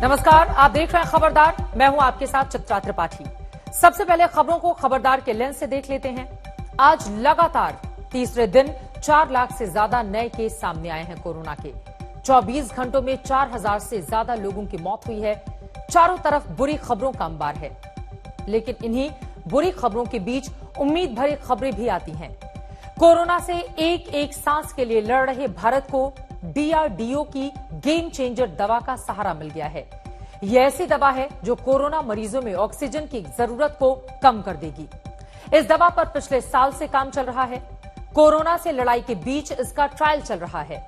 नमस्कार, आप देख रहे हैं खबरदार। मैं हूं आपके साथ चित्रा त्रिपाठी। सबसे पहले खबरों को खबरदार के लेंस से देख लेते हैं। आज लगातार तीसरे दिन 4 लाख से ज्यादा नए केस सामने आए हैं कोरोना के। 24 घंटों में 4000 से ज्यादा लोगों की मौत हुई है। चारों तरफ बुरी खबरों का अंबार है, लेकिन इन्हीं बुरी खबरों के बीच उम्मीद भरी खबरें भी आती हैं। कोरोना से एक एक सांस के लिए लड़ रहे भारत को डीआरडीओ की गेम चेंजर दवा का सहारा मिल गया है। यह ऐसी दवा है जो कोरोना मरीजों में ऑक्सीजन की जरूरत को कम कर देगी। इस दवा पर पिछले साल से काम चल रहा है। कोरोना से लड़ाई के बीच इसका ट्रायल चल रहा है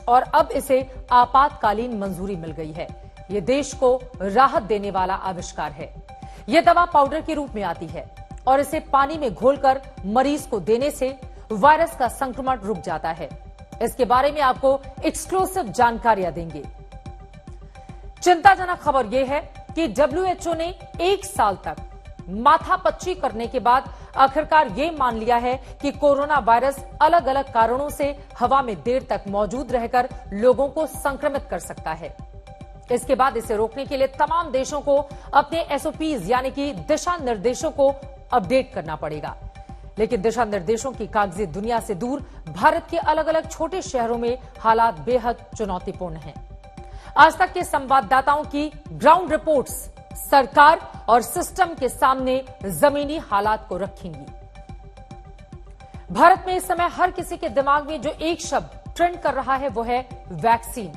और अब इसे आपातकालीन मंजूरी मिल गई है। यह देश को राहत देने वाला आविष्कार है। यह दवा पाउडर के रूप में आती है और इसे पानी में घोलकर मरीज को देने से वायरस का संक्रमण रुक जाता है। इसके बारे में आपको एक्सक्लूसिव जानकारियां देंगे। चिंताजनक खबर यह है कि डब्ल्यूएचओ ने 1 साल तक माथापच्ची करने के बाद आखिरकार यह मान लिया है कि कोरोना वायरस अलग अलग कारणों से हवा में देर तक मौजूद रहकर लोगों को संक्रमित कर सकता है। इसके बाद इसे रोकने के लिए तमाम देशों को अपने एसओपीज यानी कि दिशा निर्देशों को अपडेट करना पड़ेगा। लेकिन दिशा निर्देशों की कागजी दुनिया से दूर भारत के अलग अलग छोटे शहरों में हालात बेहद चुनौतीपूर्ण हैं। आज तक के संवाददाताओं की ग्राउंड रिपोर्ट्स सरकार और सिस्टम के सामने जमीनी हालात को रखेंगी। भारत में इस समय हर किसी के दिमाग में जो एक शब्द ट्रेंड कर रहा है वो है वैक्सीन।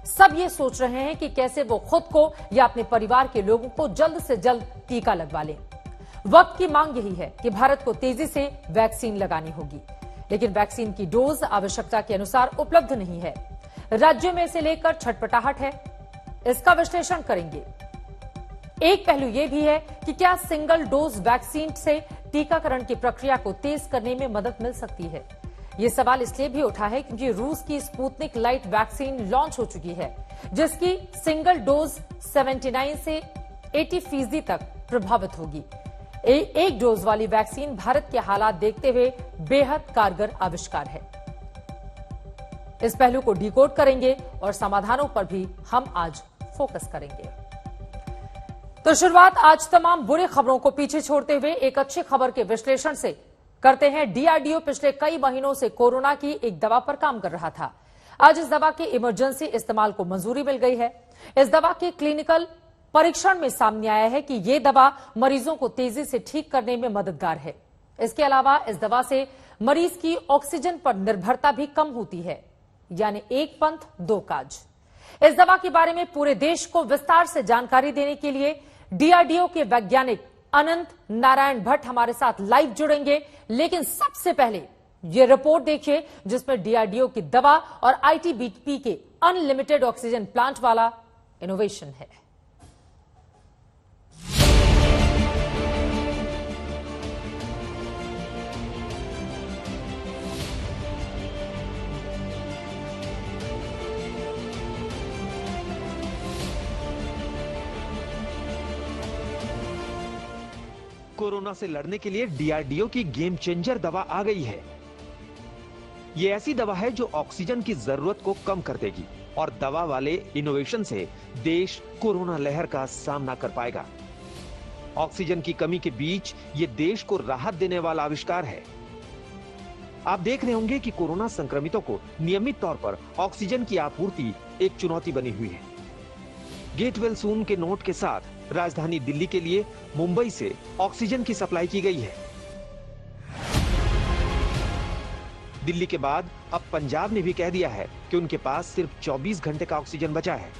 सब ये सोच रहे हैं कि कैसे वो खुद को या अपने परिवार के लोगों को जल्द से जल्द टीका लगवा लें। वक्त की मांग यही है कि भारत को तेजी से वैक्सीन लगानी होगी, लेकिन वैक्सीन की डोज आवश्यकता के अनुसार उपलब्ध नहीं है। राज्यों में इसे लेकर छटपटाहट है। इसका विश्लेषण करेंगे। एक पहलू यह भी है कि क्या सिंगल डोज वैक्सीन से टीकाकरण की प्रक्रिया को तेज करने में मदद मिल सकती है। यह सवाल इसलिए भी उठा है क्योंकि रूस की स्पुतनिक लाइट वैक्सीन लॉन्च हो चुकी है, जिसकी सिंगल डोज 79 से 80% तक प्रभावित होगी। एक डोज वाली वैक्सीन भारत के हालात देखते हुए बेहद कारगर आविष्कार है। इस पहलू को डिकोड करेंगे और समाधानों पर भी हम आज फोकस करेंगे। तो शुरुआत आज तमाम बुरी खबरों को पीछे छोड़ते हुए एक अच्छी खबर के विश्लेषण से करते हैं। डीआरडीओ पिछले कई महीनों से कोरोना की एक दवा पर काम कर रहा था। आज इस दवा के इमरजेंसी इस्तेमाल को मंजूरी मिल गई है। इस दवा के क्लिनिकल परीक्षण में सामने आया है कि यह दवा मरीजों को तेजी से ठीक करने में मददगार है। इसके अलावा इस दवा से मरीज की ऑक्सीजन पर निर्भरता भी कम होती है, यानी एक पंथ दो काज। इस दवा के बारे में पूरे देश को विस्तार से जानकारी देने के लिए डीआरडीओ के वैज्ञानिक अनंत नारायण भट्ट हमारे साथ लाइव जुड़ेंगे। लेकिन सबसे पहले यह रिपोर्ट देखिए जिसमें डीआरडीओ की दवा और आईटीबीपी के अनलिमिटेड ऑक्सीजन प्लांट वाला इनोवेशन है। कोरोना से लड़ने के लिए डीआरडीओ की गेम चेंजर दवा आ गई है। ये ऐसी दवा है जो ऑक्सीजन की जरूरत को कम कर देगी और दवा वाले इनोवेशन से देश कोरोना लहर का सामना कर पाएगा। ऑक्सीजन की कमी के बीच ये देश को राहत देने वाला आविष्कार है। आप देख रहे होंगे कि कोरोना संक्रमितों को नियमित तौर पर ऑक्सीजन की आपूर्ति एक चुनौती बनी हुई है। गेट वेल सून के नोट के साथ राजधानी दिल्ली के लिए मुंबई से ऑक्सीजन की सप्लाई की गई है। दिल्ली के बाद अब पंजाब ने भी कह दिया है कि उनके पास सिर्फ 24 घंटे का ऑक्सीजन बचा है।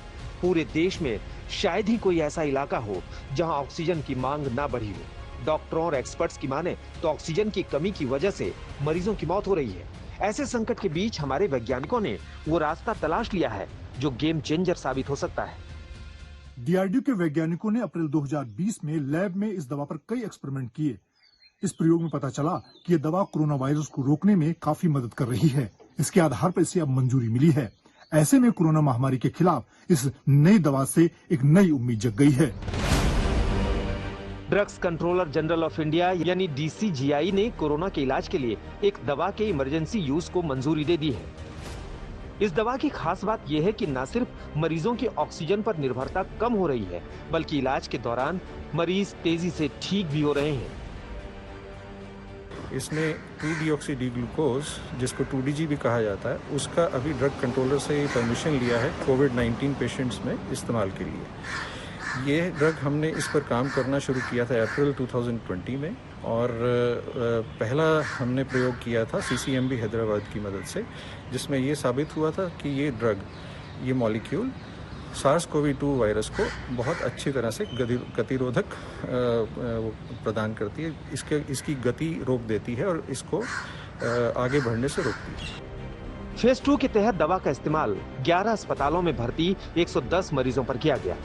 पूरे देश में शायद ही कोई ऐसा इलाका हो जहां ऑक्सीजन की मांग ना बढ़ी हो। डॉक्टरों और एक्सपर्ट्स की माने तो ऑक्सीजन की कमी की वजह से मरीजों की मौत हो रही है। ऐसे संकट के बीच हमारे वैज्ञानिकों ने वो रास्ता तलाश लिया है जो गेम चेंजर साबित हो सकता है। डीआरडीओ के वैज्ञानिकों ने अप्रैल 2020 में लैब में इस दवा पर कई एक्सपेरिमेंट किए। इस प्रयोग में पता चला कि यह दवा कोरोना वायरस को रोकने में काफी मदद कर रही है। इसके आधार पर इसे अब मंजूरी मिली है। ऐसे में कोरोना महामारी के खिलाफ इस नई दवा से एक नई उम्मीद जग गई है। Drugs controller general of India यानी डीसीजीआई ने कोरोना के इलाज के लिए एक दवा के इमरजेंसी यूज को मंजूरी दे दी है। इस दवा की खास बात यह है कि न सिर्फ मरीजों की ऑक्सीजन पर निर्भरता कम हो रही है, बल्कि इलाज के दौरान मरीज तेजी से ठीक भी हो रहे हैं। इसने 2-deoxy-D-ग्लूकोज, जिसको 2DG भी कहा जाता है, उसका अभी ड्रग कंट्रोलर से परमिशन लिया है कोविड-19 पेशेंट्स में इस्तेमाल के लिए। ये ड्रग हमने इस पर काम करना शुरू किया था अप्रैल 2020 में, और पहला हमने प्रयोग किया था CCMB हैदराबाद की मदद से, जिसमें ये साबित हुआ था कि ये ड्रग, ये मॉलिक्यूल SARS-CoV-2 वायरस को बहुत अच्छी तरह से गतिरोधक प्रदान करती है, इसकी गति रोक देती है और इसको आगे बढ़ने से रोकती है। फेज 2 के तहत दवा का इस्तेमाल 11 अस्पतालों में भर्ती 110 मरीजों पर किया गया।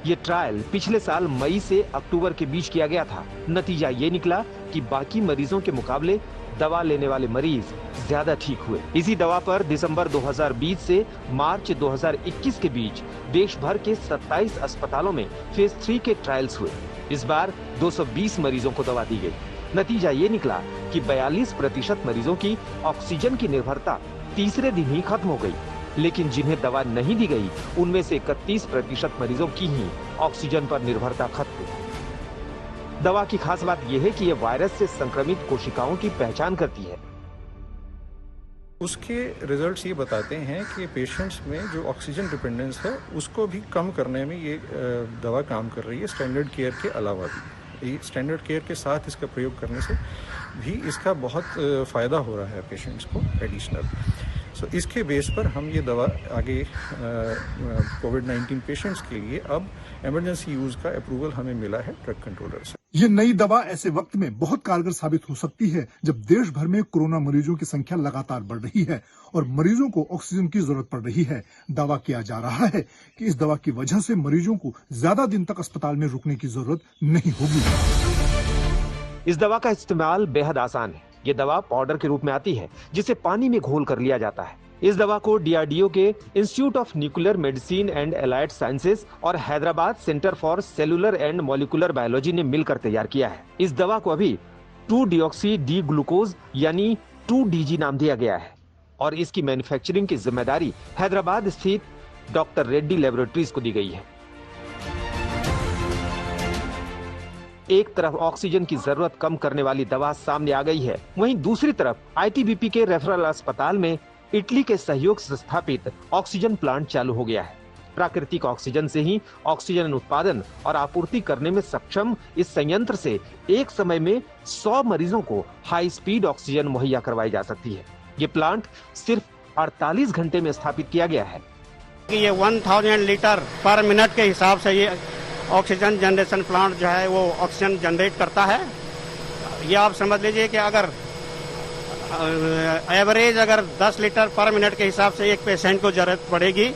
ये ट्रायल पिछले साल मई से अक्टूबर के बीच किया गया था। नतीजा ये निकला कि बाकी मरीजों के मुकाबले दवा लेने वाले मरीज ज्यादा ठीक हुए। इसी दवा पर दिसंबर 2020 से मार्च 2021 के बीच देश भर के 27 अस्पतालों में फेज 3 के ट्रायल्स हुए। इस बार 220 मरीजों को दवा दी गई। नतीजा ये निकला कि 42% मरीजों की ऑक्सीजन की निर्भरता तीसरे दिन ही खत्म हो गई, लेकिन जिन्हें दवा नहीं दी गई उनमें से 31% मरीजों की ही ऑक्सीजन पर निर्भरता खत्म हुई। दवा की खास बात यह है कि यह वायरस से संक्रमित कोशिकाओं की पहचान करती है। उसके रिजल्ट्स ये बताते हैं कि पेशेंट्स में जो ऑक्सीजन डिपेंडेंस है उसको भी कम करने में ये दवा काम कर रही है, स्टैंडर्ड केयर के अलावा भी। स्टैंडर्ड केयर के साथ इसका प्रयोग करने से भी इसका बहुत फ़ायदा हो रहा है पेशेंट्स को एडिशनल। सो इसके बेस पर हम ये दवा आगे कोविड-19 पेशेंट्स के लिए अब इमरजेंसी यूज़ का अप्रूवल हमें मिला है ड्रग कंट्रोलर से। ये नई दवा ऐसे वक्त में बहुत कारगर साबित हो सकती है जब देश भर में कोरोना मरीजों की संख्या लगातार बढ़ रही है और मरीजों को ऑक्सीजन की जरूरत पड़ रही है। दावा किया जा रहा है कि इस दवा की वजह से मरीजों को ज्यादा दिन तक अस्पताल में रुकने की जरूरत नहीं होगी। इस दवा का इस्तेमाल बेहद आसान है। ये दवा पाउडर के रूप में आती है, जिसे पानी में घोल कर लिया जाता है। इस दवा को DRDO के institute of nuclear medicine and allied sciences और Hyderabad centre for cellular and molecular biology ने मिलकर तैयार किया है। इस दवा को अभी 2-deoxy-D-ग्लूकोज यानी 2DG नाम दिया गया है और इसकी मैन्युफैक्चरिंग की जिम्मेदारी हैदराबाद स्थित डॉक्टर रेड्डी लैबोरेटरीज को दी गई है। एक तरफ ऑक्सीजन की जरूरत कम करने वाली दवा सामने आ गई है, वहीं दूसरी तरफ ITBP के रेफरल अस्पताल में इटली के सहयोग से स्थापित ऑक्सीजन प्लांट चालू हो गया है। प्राकृतिक ऑक्सीजन से ही ऑक्सीजन उत्पादन और आपूर्ति करने में सक्षम इस संयंत्र से एक समय में 100 मरीजों को हाई स्पीड ऑक्सीजन मुहैया करवाई जा सकती है। ये प्लांट सिर्फ 48 घंटे में स्थापित किया गया है। ये 1000 लीटर पर मिनट के हिसाब से ये ऑक्सीजन जनरेशन प्लांट जो है वो ऑक्सीजन जनरेट करता है। ये आप समझ लीजिए कि अगर एवरेज अगर 10 लीटर पर मिनट के हिसाब से एक पेशेंट को जरूरत पड़ेगी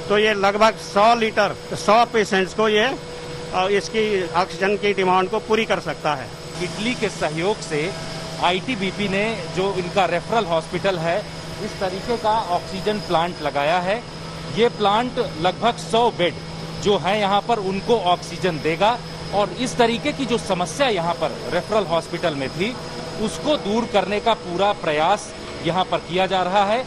तो ये लगभग 100 लीटर 100 पेशेंट्स को ये इसकी ऑक्सीजन की डिमांड को पूरी कर सकता है। इटली के सहयोग से ITBP ने जो इनका रेफरल हॉस्पिटल है इस तरीके का ऑक्सीजन प्लांट लगाया है। ये प्लांट लगभग 100 बेड जो है यहाँ पर उनको ऑक्सीजन देगा और इस तरीके की जो समस्या यहाँ पर रेफरल हॉस्पिटल में थी उसको दूर करने का पूरा प्रयास यहाँ पर किया जा रहा है।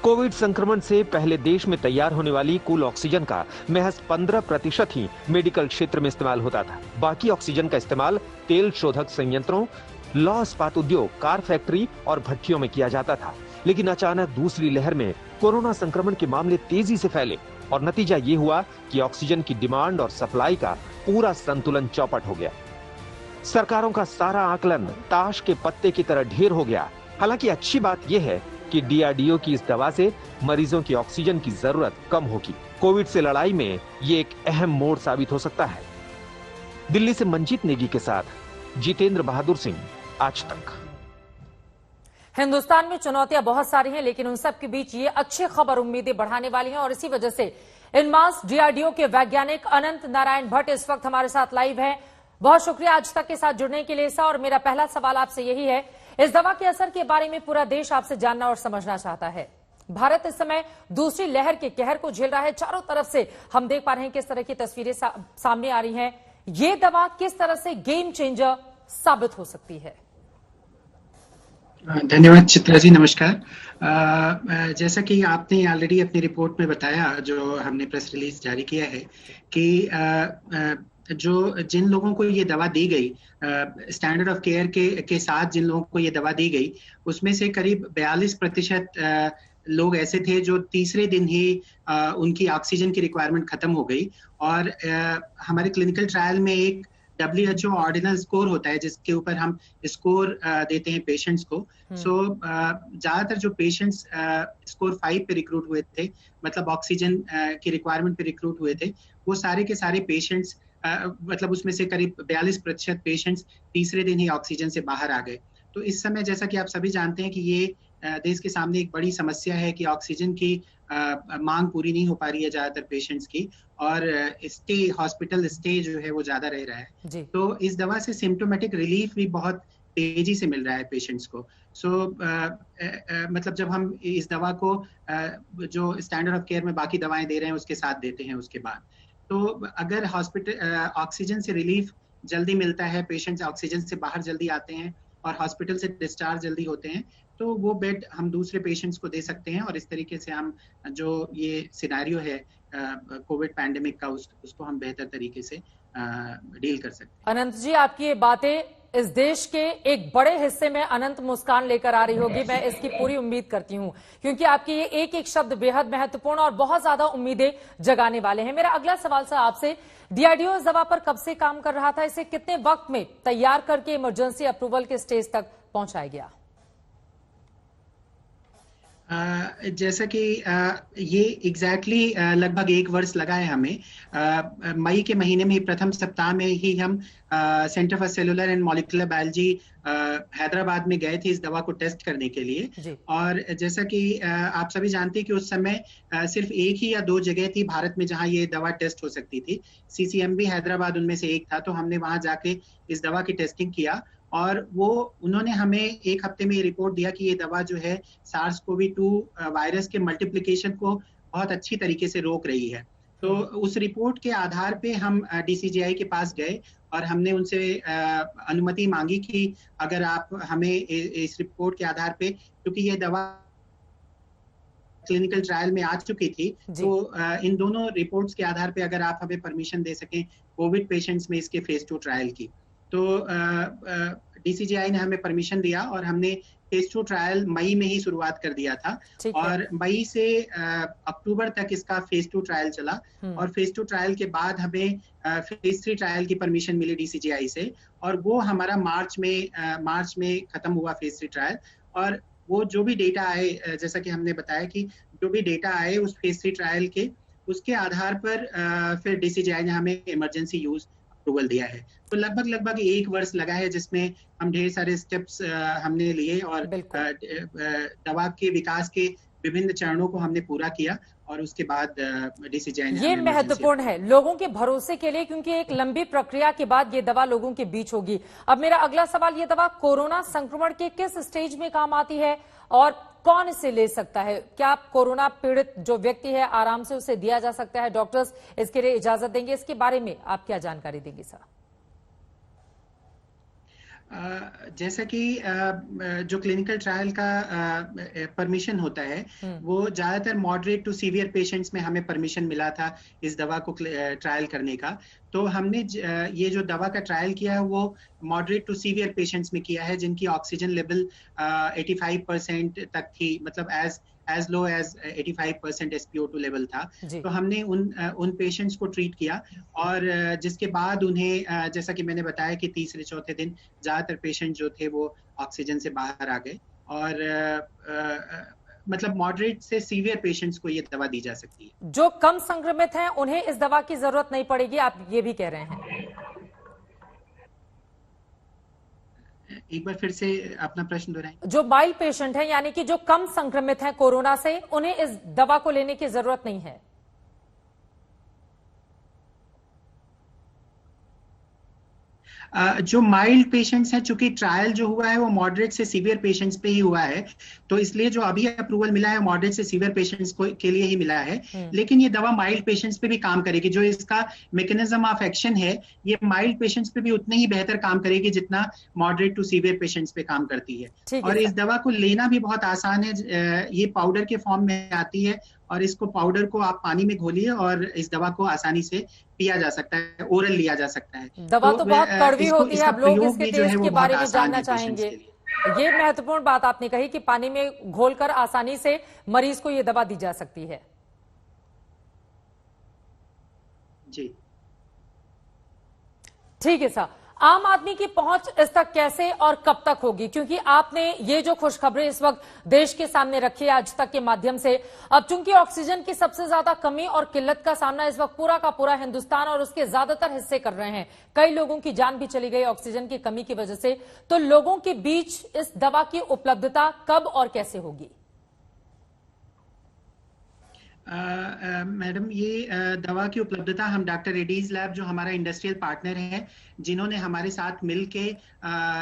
कोविड संक्रमण से पहले देश में तैयार होने वाली कुल ऑक्सीजन का महज 15% ही मेडिकल क्षेत्र में इस्तेमाल होता था। बाकी ऑक्सीजन का इस्तेमाल तेल शोधक संयंत्रों, लौह इस्पात उद्योग, कार फैक्ट्री और भट्टियों में किया जाता था। लेकिन अचानक दूसरी लहर में कोरोना संक्रमण के मामले तेजी से फैले और नतीजा ये हुआ कि ऑक्सीजन की डिमांड और सप्लाई का पूरा संतुलन चौपट हो गया। सरकारों का सारा आकलन ताश के पत्ते की तरह ढेर हो गया। हालांकि अच्छी बात यह है कि DRDO की इस दवा से मरीजों की ऑक्सीजन की जरूरत कम होगी। कोविड से लड़ाई में ये एक अहम मोड़ साबित हो सकता है। दिल्ली से मंजीत नेगी के साथ जितेंद्र बहादुर सिंह, आज तक। हिंदुस्तान में चुनौतियां बहुत सारी हैं, लेकिन उन सब के बीच ये अच्छी खबर उम्मीदें बढ़ाने वाली है और इसी वजह से इनमास DRDO के वैज्ञानिक अनंत नारायण भट्ट इस वक्त हमारे साथ लाइव हैं। बहुत शुक्रिया आज तक के साथ जुड़ने के लिए। और मेरा पहला सवाल आपसे यही है, इस दवा के असर के बारे में पूरा देश आपसे जानना और समझना चाहता है। भारत इस समय दूसरी लहर के कहर को झेल रहा है। चारों तरफ से हम देख पा रहे हैं किस तरह की तस्वीरें सामने आ रही हैं। ये दवा किस तरह से गेम चेंजर साबित हो सकती है? धन्यवाद चित्रा जी, नमस्कार। जैसा कि आपने ऑलरेडी अपनी रिपोर्ट में बताया, जो हमने प्रेस रिलीज जारी किया है, कि जो जिन लोगों को ये दवा दी गई, स्टैंडर्ड ऑफ केयर के साथ जिन लोगों को ये दवा दी गई, उसमें से करीब 42% लोग ऐसे थे जो तीसरे दिन ही उनकी ऑक्सीजन की रिक्वायरमेंट खत्म हो गई। और हमारे क्लिनिकल ट्रायल में एक WHO ऑर्डिनल स्कोर होता है जिसके ऊपर हम स्कोर देते हैं पेशेंट्स को। सो ज्यादातर जो पेशेंट्स स्कोर 5 पे रिक्रूट हुए थे, मतलब ऑक्सीजन की रिक्वायरमेंट पे रिक्रूट हुए थे, वो सारे के सारे पेशेंट्स, मतलब उसमें से करीब 42% पेशेंट्स तीसरे दिन ही ऑक्सीजन से बाहर आ गए। तो इस समय जैसा कि आप सभी जानते हैं कि ये देश के सामने एक बड़ी समस्या है कि ऑक्सीजन की मांग पूरी नहीं हो पा रही है ज्यादातर पेशेंट्स की, और हॉस्पिटल स्टे जो है वो ज्यादा रह रहा है। तो इस दवा से सिम्टोमेटिक रिलीफ भी बहुत तेजी से मिल रहा है पेशेंट्स को। मतलब जब हम इस दवा को जो स्टैंडर्ड ऑफ केयर में बाकी दवाएं दे रहे हैं उसके साथ देते हैं उसके बाद, तो अगर हॉस्पिटल ऑक्सीजन से रिलीफ जल्दी मिलता है, पेशेंट्स ऑक्सीजन से बाहर जल्दी आते हैं और हॉस्पिटल से डिस्चार्ज जल्दी होते हैं, तो वो बेड हम दूसरे पेशेंट्स को दे सकते हैं, और इस तरीके से हम जो ये सिनेरियो है कोविड पैंडेमिक का, उसको हम बेहतर तरीके से डील कर सकते हैं। अनंत जी, आपकी ये बातें इस देश के एक बड़े हिस्से में अनंत मुस्कान लेकर आ रही होगी, मैं इसकी पूरी उम्मीद करती हूं, क्योंकि आपके ये एक एक शब्द बेहद महत्वपूर्ण और बहुत ज्यादा उम्मीदें जगाने वाले हैं। मेरा अगला सवाल सर आपसे, DRDO इस दवा पर कब से काम कर रहा था? इसे कितने वक्त में तैयार करके इमरजेंसी अप्रूवल के स्टेज तक पहुंचाया गया? जैसा कि ये एग्जैक्टली लगभग 1 वर्ष लगा है हमें। मई के महीने में ही, प्रथम सप्ताह में ही हम centre for cellular and molecular biology Hyderabad में गए थे इस दवा को टेस्ट करने के लिए। और जैसा कि आप सभी जानते हैं कि उस समय सिर्फ एक ही या 2 जगह थी भारत में जहां ये दवा टेस्ट हो सकती थी। CCMB हैदराबाद उनमें से एक था, तो हमने वहां जाके इस दवा की टेस्टिंग किया, और उन्होंने हमें 1 हफ्ते में ये रिपोर्ट दिया कि ये दवा जो है SARS-CoV-2 वायरस के मल्टीप्लिकेशन को बहुत अच्छी तरीके से रोक रही है। तो उस रिपोर्ट के आधार पे हम DCGI के पास गए और हमने उनसे अनुमति मांगी कि अगर आप हमें इस रिपोर्ट के आधार पे, क्योंकि ये दवा क्लिनिकल ट्रायल में आ चुकी थी, तो इन दोनों रिपोर्ट्स के आधार पे अगर आप हमें परमिशन दे सकें कोविड पेशेंट्स में इसके फेज 2 ट्रायल की, तो DCGI ने हमें परमिशन दिया और हमने फेज 2 ट्रायल मई में ही शुरुआत कर दिया था, और मई से अक्टूबर तक इसका फेज 2 ट्रायल चला। और फेज 2 ट्रायल के बाद हमें फेज 3 ट्रायल की परमिशन मिली DCGI से, और वो हमारा मार्च में खत्म हुआ फेज 3 ट्रायल। और वो जो भी डेटा आए, जैसा कि हमने बताया कि जो भी डेटा आए उस फेज 3 ट्रायल के, उसके आधार पर फिर DCGI ने हमें इमरजेंसी यूज अप्रूवल दिया है। तो लगभग 1 वर्ष लगा है, जिसमें हम ढेर सारे स्टेप्स हमने लिए और दवा के विकास के विभिन्न चरणों को हमने पूरा किया, और उसके बाद DCGI ने, ये महत्वपूर्ण है लोगों के भरोसे के लिए, क्योंकि एक लंबी प्रक्रिया के बाद ये दवा लोगों के बीच होगी। अब मेरा अगला सवाल, ये दवा कोरोना संक्रमण के किस स्टेज में काम आती है और कौन इसे ले सकता है? क्या कोरोना पीड़ित जो व्यक्ति है आराम से उसे दिया जा सकता है? डॉक्टर्स इसके लिए इजाजत देंगे? इसके बारे में आप क्या जानकारी देंगे सर? जैसा कि जो क्लिनिकल ट्रायल का परमिशन होता है, वो ज्यादातर मॉडरेट टू सीवियर पेशेंट्स में हमें परमिशन मिला था इस दवा को ट्रायल करने का। तो हमने ये जो दवा का ट्रायल किया है वो मॉडरेट टू सीवियर पेशेंट्स में किया है, जिनकी ऑक्सीजन लेवल 85% तक थी, मतलब as low as 85% SpO2 level था। तो हमने उन पेशेंट्स को ट्रीट किया, और जिसके बाद उन्हें, जैसा कि मैंने बताया कि तीसरे चौथे दिन ज्यादातर पेशेंट जो थे वो ऑक्सीजन से बाहर आ गए, और मतलब मॉडरेट से सीवियर पेशेंट्स को ये दवा दी जा सकती है। जो कम संक्रमित हैं उन्हें इस दवा की जरूरत नहीं पड़ेगी, आप ये भी कह रहे हैं? एक बार फिर से अपना प्रश्न दोहराएं। जो माइल्ड पेशेंट है, यानी कि जो कम संक्रमित हैं कोरोना से, उन्हें इस दवा को लेने की जरूरत नहीं है? जो माइल्ड पेशेंट्स हैं, चूंकि ट्रायल जो हुआ है वो मॉडरेट से सीवियर पेशेंट्स पे ही हुआ है, तो इसलिए जो अभी अप्रूवल मिला है मॉडरेट से सीवियर पेशेंट्स के लिए ही मिला है। लेकिन ये दवा माइल्ड पेशेंट्स पे भी काम करेगी। जो इसका मैकेनिज्म ऑफ एक्शन है, ये माइल्ड पेशेंट्स पे भी उतने ही बेहतर काम करेगी जितना मॉडरेट टू सीवियर पेशेंट्स पे काम करती है। और इस दवा को लेना भी बहुत आसान है। ये पाउडर के फॉर्म में आती है और इसको पाउडर को आप पानी में घोलिए और इस दवा को आसानी से पिया जा सकता है, ओरल लिया जा सकता है। दवा तो बहुत कड़वी होती है, अब लोग इसके टेस्ट के बारे में जानना चाहेंगे। ये महत्वपूर्ण बात आपने कही कि पानी में घोलकर आसानी से मरीज को ये दवा दी जा सकती है। जी ठीक है सर, आम आदमी की पहुंच इस तक कैसे और कब तक होगी? क्योंकि आपने ये जो खुशखबरी इस वक्त देश के सामने रखी है आज तक के माध्यम से, अब चूंकि ऑक्सीजन की सबसे ज्यादा कमी और किल्लत का सामना इस वक्त पूरा का पूरा हिंदुस्तान और उसके ज्यादातर हिस्से कर रहे हैं, कई लोगों की जान भी चली गई ऑक्सीजन की कमी की वजह से, तो लोगों के बीच इस दवा की उपलब्धता कब और कैसे होगी? मैडम, ये दवा की उपलब्धता हम डॉक्टर रेड्डीज लैब, जो हमारा इंडस्ट्रियल पार्टनर है, जिन्होंने हमारे साथ मिलके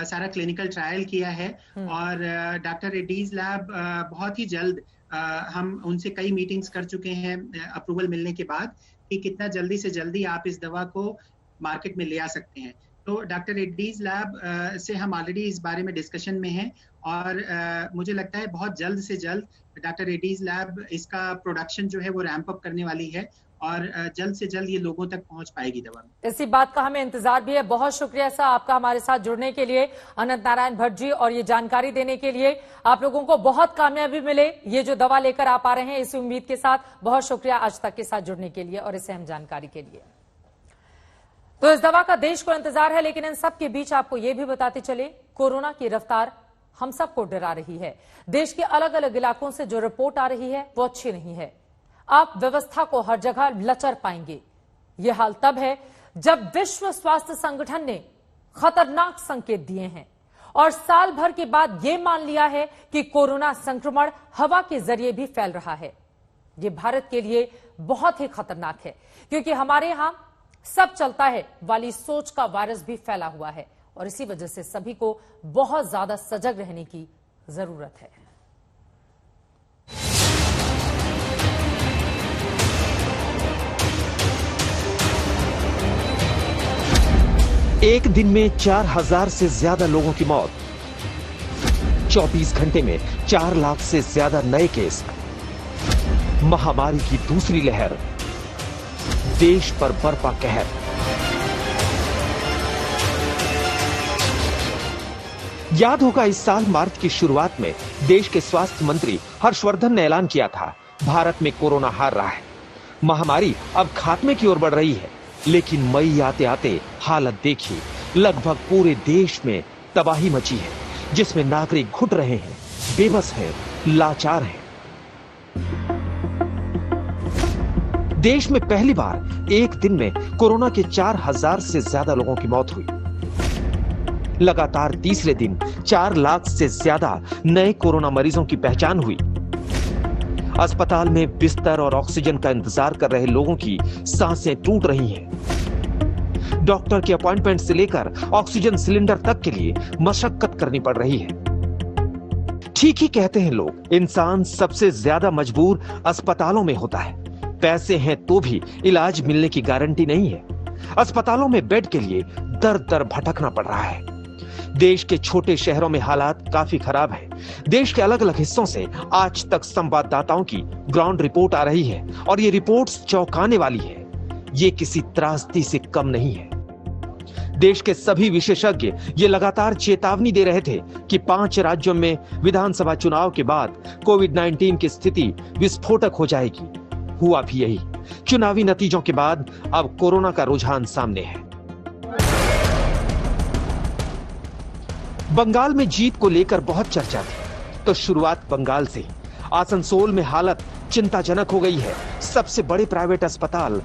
सारा क्लिनिकल ट्रायल किया है, और डॉक्टर रेड्डीज लैब बहुत ही जल्द, हम उनसे कई मीटिंग्स कर चुके हैं अप्रूवल मिलने के बाद, कि कितना जल्दी से जल्दी आप इस दवा को मार्केट में ले आ सकते हैं। तो डॉक्टर रेड्डीज लैब से हम ऑलरेडी इस बारे में डिस्कशन में हैं, और मुझे लगता है बहुत जल्द से जल्द डॉक्टर रेड्डीज लैब इसका प्रोडक्शन जो है वो रैंप अप करने वाली है, और जल्द से जल्द ये लोगों तक पहुंच पाएगी दवा। इसी बात का हमें इंतजार भी है। बहुत शुक्रिया सर आपका हमारे साथ जुड़ने के लिए, अनंत नारायण भट्ट जी, और ये जानकारी देने के लिए। आप लोगों को बहुत कामयाबी मिले ये जो दवा लेकर आप आ रहे हैं, इस उम्मीद के साथ बहुत शुक्रिया आज तक के साथ जुड़ने के लिए और इस अहम जानकारी के लिए। तो इस दवा का देश को इंतजार है, लेकिन इन सब के बीच आपको ये भी बताते चले, कोरोना की रफ्तार हम सबको डरा रही है। देश के अलग अलग इलाकों से जो रिपोर्ट आ रही है वो अच्छी नहीं है। आप व्यवस्था को हर जगह लचर पाएंगे। यह हाल तब है जब विश्व स्वास्थ्य संगठन ने खतरनाक संकेत दिए हैं और साल भर के बाद यह मान लिया है कि कोरोना संक्रमण हवा के जरिए भी फैल रहा है। यह भारत के लिए बहुत ही खतरनाक है, क्योंकि हमारे यहां सब चलता है वाली सोच का वायरस भी फैला हुआ है, और इसी वजह से सभी को बहुत ज्यादा सजग रहने की जरूरत है। एक दिन में 4000 से ज्यादा लोगों की मौत, 24 घंटे में 4 लाख से ज्यादा नए केस, महामारी की दूसरी लहर, देश पर बरपा कहर। याद होगा, इस साल मार्च की शुरुआत में देश के स्वास्थ्य मंत्री हर्षवर्धन ने ऐलान किया था, भारत में कोरोना हार रहा है, महामारी अब खात्मे की ओर बढ़ रही है। लेकिन मई आते आते हालत देखिए, लगभग पूरे देश में तबाही मची है, जिसमें नागरिक घुट रहे हैं, बेबस हैं, लाचार हैं। देश में पहली बार एक दिन में कोरोना के 4000 से ज्यादा लोगों की मौत हुई। लगातार तीसरे दिन 4 लाख से ज्यादा नए कोरोना मरीजों की पहचान हुई। अस्पताल में बिस्तर और ऑक्सीजन का इंतजार कर रहे लोगों की सांसें टूट रही हैं। डॉक्टर के अपॉइंटमेंट से लेकर ऑक्सीजन सिलेंडर तक के लिए मशक्कत करनी पड़ रही है। ठीक ही कहते हैं लोग, इंसान सबसे ज्यादा मजबूर अस्पतालों में होता है। पैसे हैं तो भी इलाज मिलने की गारंटी नहीं है। अस्पतालों में बेड के लिए दर दर भटकना पड़ रहा है। देश के छोटे शहरों में हालात काफी खराब है। देश के अलग अलग हिस्सों से आज तक संवाददाताओं की ग्राउंड रिपोर्ट आ रही है, और ये रिपोर्ट्स चौंकाने वाली है। ये किसी त्रासदी से कम नहीं है। देश के सभी विशेषज्ञ ये लगातार चेतावनी दे रहे थे कि 5 राज्यों में विधानसभा चुनाव के बाद कोविड-19 की स्थिति विस्फोटक हो जाएगी। हुआ भी यही। चुनावी नतीजों के बाद अब कोरोना का रुझान सामने है। बंगाल में जीत को लेकर बहुत चर्चा थी, तो शुरुआत बंगाल से। आसनसोल में हालत चिंताजनक हो गई है। सबसे बड़े प्राइवेट अस्पताल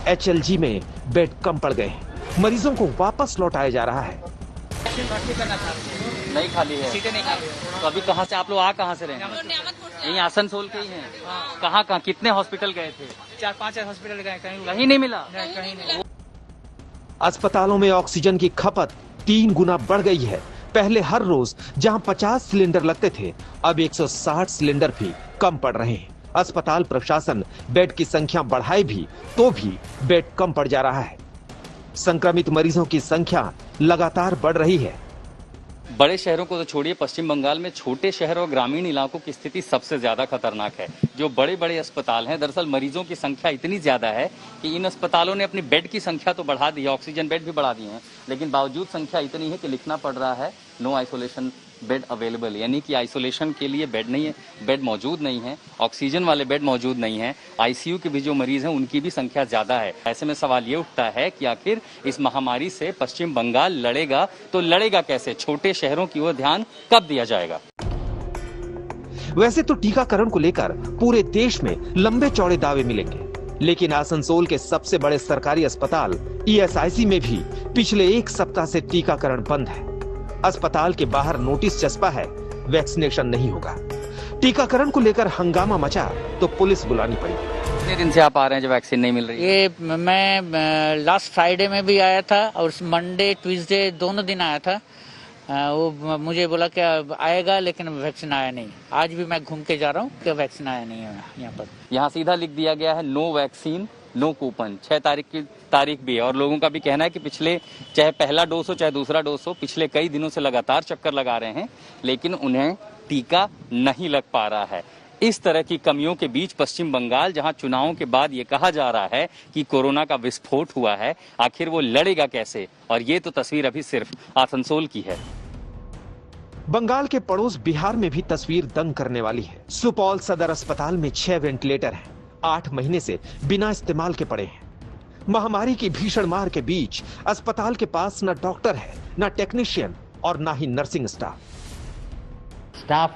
HLG में बेड कम पड़ गए। मरीजों को वापस लौटाया जा रहा है। नहीं खाली है, सीटें नहीं खाली है। तो अभी कहाँ से आप लोग कहाँ से रहे हैं? यही आसनसोल के ही हैं। कहाँ कितने हॉस्पिटल गए थे? 4-5 हॉस्पिटल गए, कहीं नहीं मिला। कहीं नहीं। अस्पतालों में ऑक्सीजन की खपत 3 गुना बढ़ गई है। पहले हर रोज जहां 50 सिलेंडर लगते थे, अब 160 सिलेंडर भी कम पड़ रहे हैं। अस्पताल प्रशासन बेड की संख्या बढ़ाए भी तो भी बेड कम पड़ जा रहा है। संक्रमित मरीजों की संख्या लगातार बढ़ रही है। बड़े शहरों को तो छोड़िए, पश्चिम बंगाल में छोटे शहर और ग्रामीण इलाकों की स्थिति सबसे ज्यादा खतरनाक है। जो बड़े बड़े अस्पताल हैं, दरअसल मरीजों की संख्या इतनी ज्यादा है कि इन अस्पतालों ने अपनी बेड की संख्या तो बढ़ा दी है, ऑक्सीजन बेड भी बढ़ा दिए हैं, लेकिन बावजूद संख्या इतनी है कि लिखना पड़ रहा है नो आइसोलेशन बेड अवेलेबल, यानी कि आइसोलेशन के लिए बेड नहीं है, बेड मौजूद नहीं है, ऑक्सीजन वाले बेड मौजूद नहीं है। आईसीयू के भी जो मरीज हैं उनकी भी संख्या ज्यादा है। ऐसे में सवाल ये उठता है कि आखिर इस महामारी से पश्चिम बंगाल लड़ेगा तो लड़ेगा कैसे? छोटे शहरों की ओर ध्यान कब दिया जाएगा? वैसे तो टीकाकरण को लेकर पूरे देश में लंबे चौड़े दावे मिलेंगे, लेकिन आसनसोल के सबसे बड़े सरकारी अस्पताल ईएसआईसी में भी पिछले 1 सप्ताह से टीकाकरण बंद है। अस्पताल के बाहर नोटिस चस्पा है, वैक्सीनेशन नहीं होगा। टीकाकरण को लेकर हंगामा मचा तो पुलिस बुलानी पड़ी। कितने दिन से आप आ रहे हैं जो वैक्सीन नहीं मिल रही? ये मैं लास्ट फ्राइडे में भी आया था और मंडे ट्यूसडे दोनों दिन आया था। वो मुझे बोला कि आएगा, लेकिन वैक्सीन आया नहीं। आज भी मैं घूम के जा रहा हूँ कि वैक्सीन आया नहीं है यहाँ पर। यहाँ सीधा लिख दिया गया है नो वैक्सीन नो कूपन। 6 तारीख की तारीख भी है और लोगों का भी कहना है कि पिछले चाहे पहला डोज हो चाहे दूसरा डोज हो, पिछले कई दिनों से लगातार चक्कर लगा रहे हैं, लेकिन उन्हें टीका नहीं लग पा रहा है। इस तरह की कमियों के बीच पश्चिम बंगाल, जहां चुनावों के बाद ये कहा जा रहा है कि कोरोना का विस्फोट हुआ है, आखिर वो लड़ेगा कैसे? और ये तो तस्वीर अभी सिर्फ आसनसोल की है। बंगाल के पड़ोस बिहार में भी तस्वीर दंग करने वाली है। सुपौल सदर अस्पताल में 6 वेंटिलेटर हैं, 8 महीने से बिना इस्तेमाल के पड़े हैं। महामारी की भीषण मार के बीच अस्पताल के पास न डॉक्टर है, न टेक्नीशियन और न ही नर्सिंग स्टाफ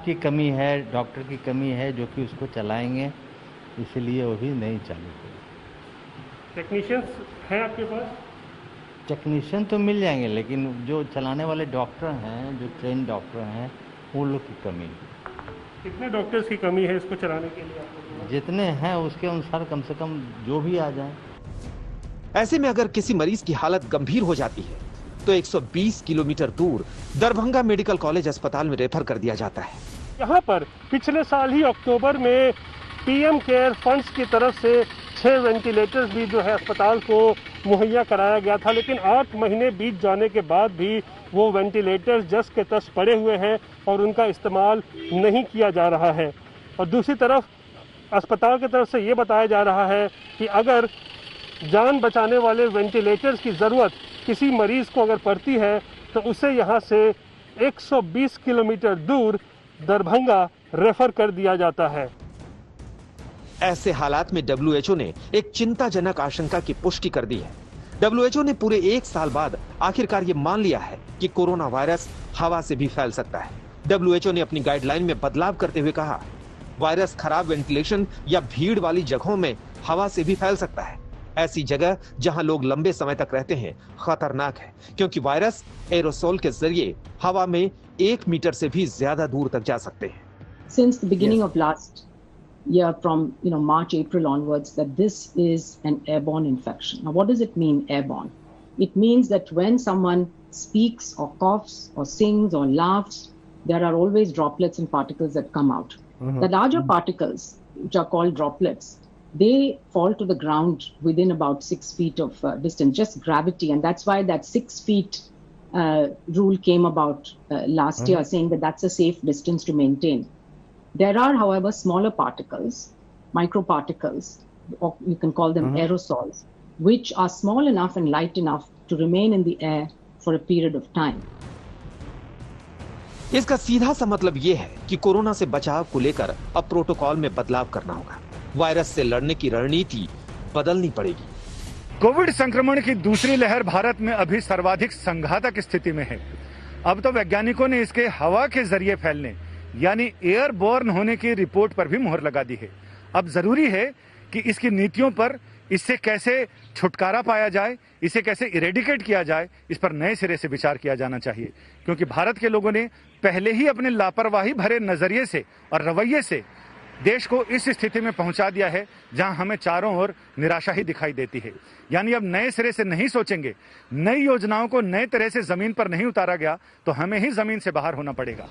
की कमी है, डॉक्टर की कमी है जो कि उसको चलाएंगे, इसलिए वो भी नहीं चालू करें। टेक्नीशियंस हैं आपके पास? टेक्नीशियन तो मिल जाएंगे, लेकिन जो चलाने वाले डॉक्टर हैं, जो ट्रेन डॉक्टर हैं, वो लोग की कमी है। कितने डॉक्टर्स की कमी है इसको चलाने के लिए आपको? जितने हैं उसके अनुसार कम से कम जो भी आ जाए। ऐसे में अगर किसी मरीज की हालत गंभीर हो जाती है तो 120 किलोमीटर दूर दरभंगा मेडिकल कॉलेज अस्पताल में रेफर कर दिया जाता है। यहाँ पर पिछले साल ही अक्टूबर में पीएम केयर फंड्स की तरफ से 6 वेंटिलेटर्स भी जो है अस्पताल को मुहैया कराया गया था, लेकिन 8 महीने बीत जाने के बाद भी वो वेंटिलेटर्स जस के तस पड़े हुए हैं और उनका इस्तेमाल नहीं किया जा रहा है। और दूसरी तरफ अस्पताल की तरफ से ये बताया जा रहा है कि अगर जान बचाने वाले वेंटिलेटर्स की ज़रूरत किसी मरीज को अगर पड़ती है तो उसे यहाँ से 120 किलोमीटर दूर दरभंगा रेफर कर दिया जाता है। ऐसे हालात में डब्ल्यूएचओ ने एक चिंताजनक आशंका की पुष्टि कर दी है। डब्ल्यूएचओ ने पूरे 1 साल बाद आखिरकार ये मान लिया है कि कोरोना वायरस हवा से भी फैल सकता है। डब्ल्यूएचओ ने अपनी गाइडलाइन में बदलाव करते हुए कहा, वायरस खराब वेंटिलेशन या भीड़ वाली जगहों में हवा से भी फैल सकता है। ऐसी जगह जहां लोग लंबे समय तक रहते हैं खतरनाक है, क्योंकि वायरस एरोसोल के जरिए हवा में 1 मीटर से भी ज्यादा दूर तक जा सकते हैं। Since the beginning of last year, from March, April onwards, that this is an airborne infection. Now, what does it mean, airborne? It means that when someone speaks or coughs or sings or laughs, there are always droplets and particles that come out. The larger particles, which are called droplets, they fall to the ground within about 6 feet of distance, just gravity. And that's why that 6 feet rule came about last year, saying that that's a safe distance to maintain. There are, however, smaller particles, microparticles, or you can call them aerosols, which are small enough and light enough to remain in the air for a period of time. इसका सीधा सा मतलब ये है कि corona से बचाव को लेकर अब प्रोटोकॉल में बदलाव करना होगा। वायरस से लड़ने की रणनीति बदलनी पड़ेगी। कोविड संक्रमण की दूसरी लहर भारत में अभी सर्वाधिक संघातक स्थिति में है। अब तो वैज्ञानिकों ने इसके हवा के जरिए फैलने यानी एयरबोर्न होने की रिपोर्ट पर भी मुहर लगा दी है। अब जरूरी है कि इसकी नीतियों पर, इससे कैसे छुटकारा पाया जाए, इसे कैसे इरेडिकेट किया जाए, इस पर नए सिरे से विचार किया जाना चाहिए, क्योंकि भारत के लोगों ने पहले ही अपने लापरवाही भरे नजरिए से और रवैये से देश को इस स्थिति में पहुंचा दिया है जहां हमें चारों ओर निराशा ही दिखाई देती है। यानी अब नए सिरे से नहीं सोचेंगे, नई योजनाओं को नए तरह से जमीन पर नहीं उतारा गया तो हमें ही जमीन से बाहर होना पड़ेगा।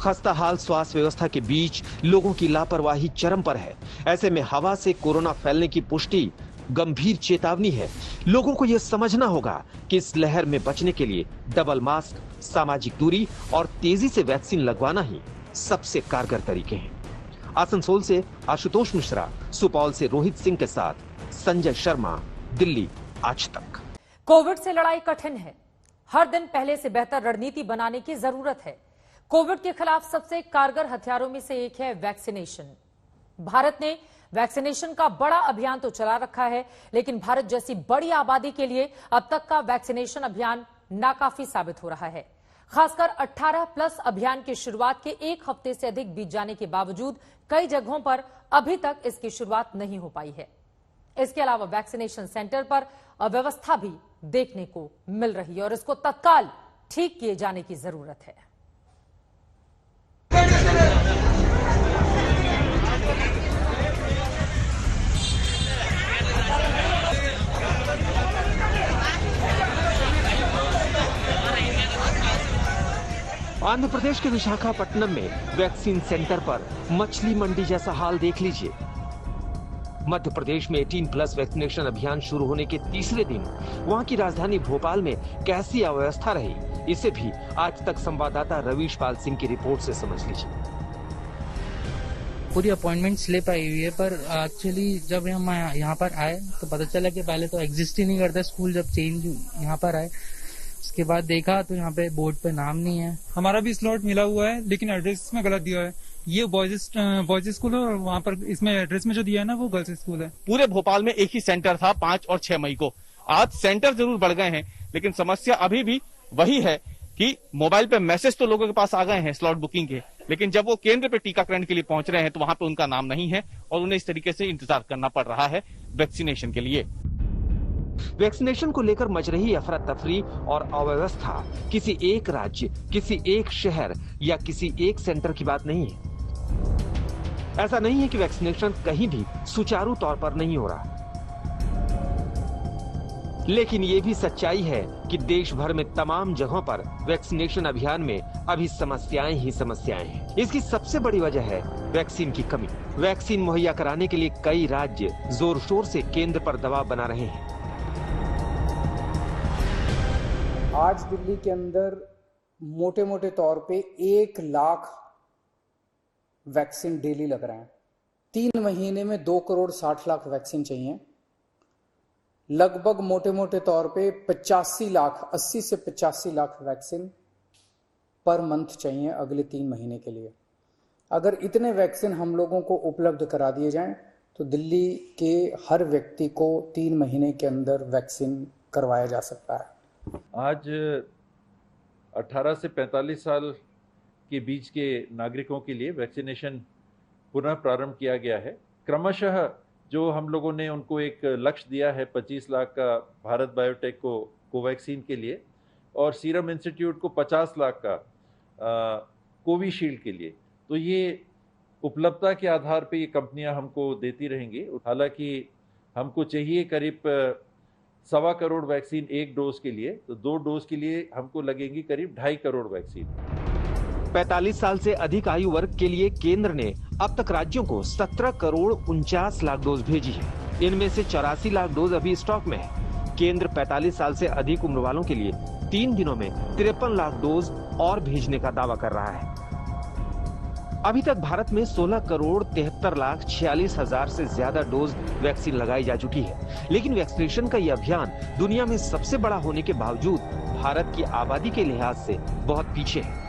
खस्ताहाल स्वास्थ्य व्यवस्था के बीच लोगों की लापरवाही चरम पर है। ऐसे में हवा से कोरोना फैलने की पुष्टि गंभीर चेतावनी है। लोगों को यह समझना होगा कि इस लहर में बचने के लिए डबल मास्क, सामाजिक दूरी और तेजी से वैक्सीन लगवाना ही सबसे कारगर तरीके हैं। आसनसोल से आशुतोष मिश्रा, सुपौल से रोहित सिंह के साथ संजय शर्मा, दिल्ली आज तक। कोविड से लड़ाई कठिन है। हर दिन पहले से बेहतर रणनीति बनाने की जरूरत है। कोविड के खिलाफ सबसे कारगर हथियारों में से एक है वैक्सीनेशन। भारत ने वैक्सीनेशन का बड़ा अभियान तो चला रखा है, लेकिन भारत जैसी बड़ी आबादी के लिए अब तक का वैक्सीनेशन अभियान नाकाफी साबित हो रहा है। खासकर 18+ अभियान की शुरुआत के एक हफ्ते से अधिक बीत जाने के बावजूद कई जगहों पर अभी तक इसकी शुरुआत नहीं हो पाई है। इसके अलावा वैक्सीनेशन सेंटर पर अव्यवस्था भी देखने को मिल रही है और इसको तत्काल ठीक किए जाने की जरूरत है। आंध्र प्रदेश के विशाखापट्टनम में वैक्सीन सेंटर पर मछली मंडी जैसा हाल देख लीजिए। मध्य प्रदेश में 18+ वैक्सीनेशन अभियान शुरू होने के तीसरे दिन वहां की राजधानी भोपाल में कैसी अव्यवस्था रही, इसे भी आज तक संवाददाता रवीश पाल सिंह की रिपोर्ट से समझ लीजिए। पूरी अपॉइंटमेंट स्लिप आई हुई है, पर एक्चुअली जब हम यहाँ पर आए तो पता चला कि पहले तो एग्जिस्ट ही नहीं करता स्कूल। जब चेंज यहाँ पर आए उसके बाद देखा तो यहाँ पे बोर्ड पे नाम नहीं है। हमारा भी स्लॉट मिला हुआ है लेकिन एड्रेस में गलत दिया है। ये बॉयज स्कूल है और वहाँ पर इसमें एड्रेस में जो दिया है ना वो गर्ल्स स्कूल है। पूरे भोपाल में एक ही सेंटर था 5 और 6 मई को। आज सेंटर जरूर बढ़ गए हैं लेकिन समस्या अभी भी वही है कि मोबाइल पे मैसेज तो लोगों के पास आ गए हैं स्लॉट बुकिंग के, लेकिन जब वो केंद्र पे टीकाकरण के लिए पहुंच रहे हैं तो वहां पे उनका नाम नहीं है और उन्हें इस तरीके से इंतजार करना पड़ रहा है वैक्सीनेशन के लिए। वैक्सीनेशन को लेकर मच रही अफरा तफरी और अव्यवस्था किसी एक राज्य, किसी एक शहर या किसी एक सेंटर की बात नहीं है। ऐसा नहीं है कि वैक्सीनेशन कहीं भी सुचारू तौर पर नहीं हो रहा, लेकिन ये भी सच्चाई है कि देश भर में तमाम जगहों पर वैक्सीनेशन अभियान में अभी समस्याएं ही समस्याएं हैं। इसकी सबसे बड़ी वजह है वैक्सीन की कमी। वैक्सीन मुहैया कराने के लिए कई राज्य जोर शोर से केंद्र पर दबाव बना रहे हैं। आज दिल्ली के अंदर मोटे मोटे तौर पे 1 लाख वैक्सीन डेली लग रहे हैं। 3 महीने में 2 करोड़ 60 लाख वैक्सीन चाहिए। लगभग मोटे मोटे तौर पे 85 लाख 80 से 85 लाख वैक्सीन पर मंथ चाहिए अगले 3 महीने के लिए। अगर इतने वैक्सीन हम लोगों को उपलब्ध करा दिए जाएं तो दिल्ली के हर व्यक्ति को 3 महीने के अंदर वैक्सीन करवाया जा सकता है। आज 18 से 45 साल के बीच के नागरिकों के लिए वैक्सीनेशन पुनः प्रारंभ किया गया है। क्रमशः जो हम लोगों ने उनको एक लक्ष्य दिया है 25 लाख का भारत बायोटेक को कोवैक्सीन के लिए और सीरम इंस्टीट्यूट को 50 लाख का कोविशील्ड के लिए, तो ये उपलब्धता के आधार पे ये कंपनियां हमको देती रहेंगी। हालांकि हमको चाहिए करीब 1.25 करोड़ वैक्सीन 1 डोज के लिए, तो 2 डोज के लिए हमको लगेंगी करीब 2.5 करोड़ वैक्सीन। 45 साल से अधिक आयु वर्ग के लिए केंद्र ने अब तक राज्यों को 17 करोड़ 49 लाख डोज भेजी है। इनमें से 84 लाख डोज अभी स्टॉक में है। केंद्र 45 साल से अधिक उम्र वालों के लिए 3 दिनों में 53 लाख डोज और भेजने का दावा कर रहा है। अभी तक भारत में 16 करोड़ 73 लाख 46 हजार से ज्यादा डोज वैक्सीन लगाई जा चुकी है, लेकिन वैक्सीनेशन का यह अभियान दुनिया में सबसे बड़ा होने के बावजूद भारत की आबादी के लिहाज से बहुत पीछे है।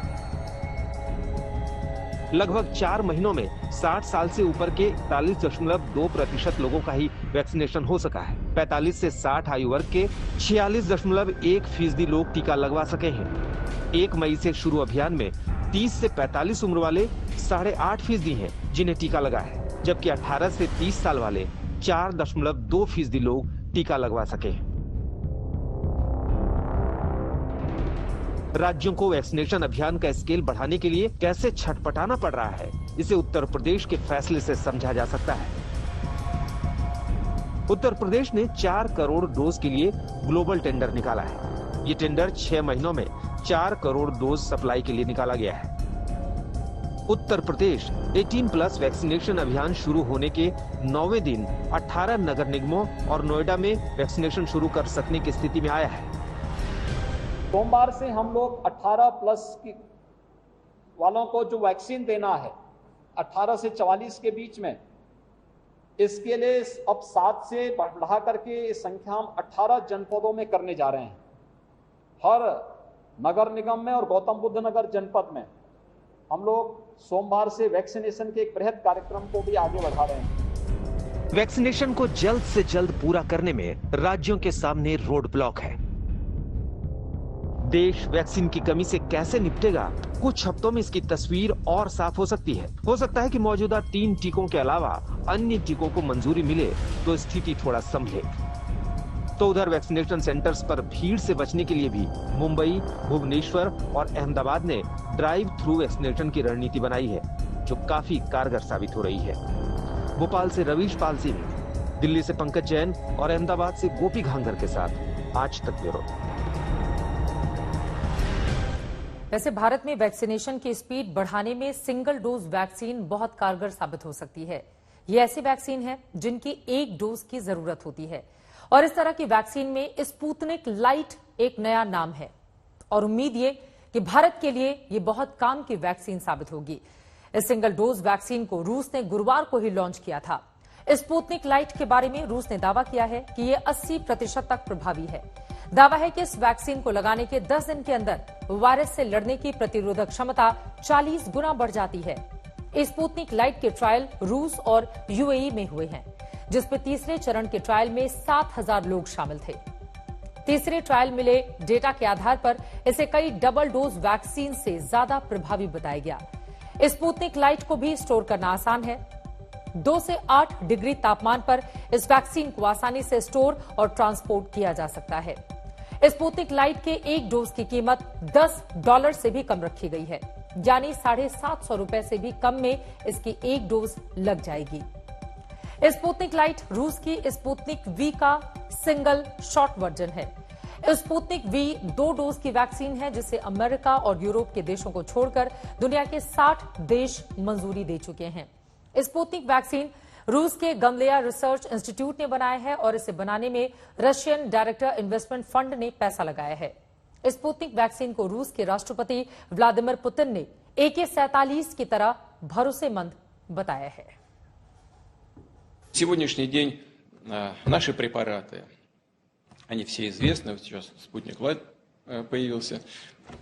लगभग 4 महीनों में 60 साल से ऊपर के 41.2% लोगों का ही वैक्सीनेशन हो सका है। 45 से 60 आयु वर्ग के 46.1% लोग टीका लगवा सके हैं। 1 मई से शुरू अभियान में 30 से 45 उम्र वाले 8.5% हैं जिन्हें टीका लगा है, जबकि 18 से 30 साल वाले 4.2% लोग टीका लगवा सके हैं। राज्यों को वैक्सीनेशन अभियान का स्केल बढ़ाने के लिए कैसे छटपटाना पड़ रहा है, इसे उत्तर प्रदेश के फैसले से समझा जा सकता है। उत्तर प्रदेश ने 4 करोड़ डोज के लिए ग्लोबल टेंडर निकाला है। ये टेंडर 6 महीनों में 4 करोड़ डोज सप्लाई के लिए निकाला गया है। उत्तर प्रदेश 18+ वैक्सीनेशन अभियान शुरू होने के 9वें दिन 18 नगर निगमों और नोएडा में वैक्सीनेशन शुरू कर सकने की स्थिति में आया है। सोमवार से हम लोग 18+ की वालों को जो वैक्सीन देना है 18 से 44 के बीच में, इसके लिए अब 7 से बढ़ा करके इस संख्या हम 18 जनपदों में करने जा रहे हैं। हर नगर निगम में और गौतम बुद्ध नगर जनपद में हम लोग सोमवार से वैक्सीनेशन के एक बृहद कार्यक्रम को भी आगे बढ़ा रहे हैं। वैक्सीनेशन को जल्द से जल्द पूरा करने में राज्यों के सामने रोड ब्लॉक है। देश वैक्सीन की कमी से कैसे निपटेगा, कुछ हफ्तों में इसकी तस्वीर और साफ हो सकती है। हो सकता है कि मौजूदा 3 टीकों के अलावा अन्य टीकों को मंजूरी मिले तो स्थिति थोड़ा संभले। तो उधर वैक्सीनेशन सेंटर्स पर भीड़ से बचने के लिए भी मुंबई, भुवनेश्वर और अहमदाबाद ने ड्राइव थ्रू वैक्सीनेशन की रणनीति बनाई है, जो काफी कारगर साबित हो रही है। भोपाल से रवीश पाल सिंह, दिल्ली से पंकज जैन और अहमदाबाद से गोपी घांगर के साथ आज तक ब्यूरो। वैसे भारत में वैक्सीनेशन की स्पीड बढ़ाने में सिंगल डोज वैक्सीन बहुत कारगर साबित हो सकती है। ये ऐसी वैक्सीन है जिनकी 1 डोज की जरूरत होती है और इस तरह की वैक्सीन में स्पुतनिक लाइट एक नया नाम है और उम्मीद ये कि भारत के लिए ये बहुत काम की वैक्सीन साबित होगी। इस सिंगल डोज वैक्सीन को रूस ने गुरुवार को ही लॉन्च किया था। स्पुतनिक लाइट के बारे में रूस ने दावा किया है कि ये 80% तक प्रभावी है। दावा है कि इस वैक्सीन को लगाने के 10 दिन के अंदर वायरस से लड़ने की प्रतिरोधक क्षमता 40 गुना बढ़ जाती है। स्पुतनिक लाइट के ट्रायल रूस और यूएई में हुए हैं, जिसमें तीसरे चरण के ट्रायल में 7,000 लोग शामिल थे। तीसरे ट्रायल मिले डेटा के आधार पर इसे कई डबल डोज वैक्सीन से ज्यादा प्रभावी बताया गया। स्पुतनिक लाइट को भी स्टोर करना आसान है। 2 से 8 डिग्री तापमान पर इस वैक्सीन को आसानी से स्टोर और ट्रांसपोर्ट किया जा सकता है। स्पुतनिक लाइट के 1 डोज की कीमत $10 से भी कम रखी गई है, यानी ₹750 से भी कम में इसकी 1 डोज लग जाएगी। स्पुतनिक लाइट रूस की स्पुतनिक वी का सिंगल शॉट वर्जन है। स्पुतनिक वी 2 डोज की वैक्सीन है, जिसे अमेरिका और यूरोप के देशों को छोड़कर दुनिया के 60 देश मंजूरी दे चुके हैं। स्पुतनिक वैक्सीन रूस के गमलेया रिसर्च इंस्टीट्यूट ने बनाया है और इसे बनाने में रशियन डायरेक्टर इन्वेस्टमेंट फंड ने पैसा लगाया है। स्पुतनिक वैक्सीन को रूस के राष्ट्रपति व्लादिमीर पुतिन ने AK-47 की तरह भरोसेमंद बताया है। Сегодняшний день наши препараты, они все известны, вот сейчас спутник Лайт появился,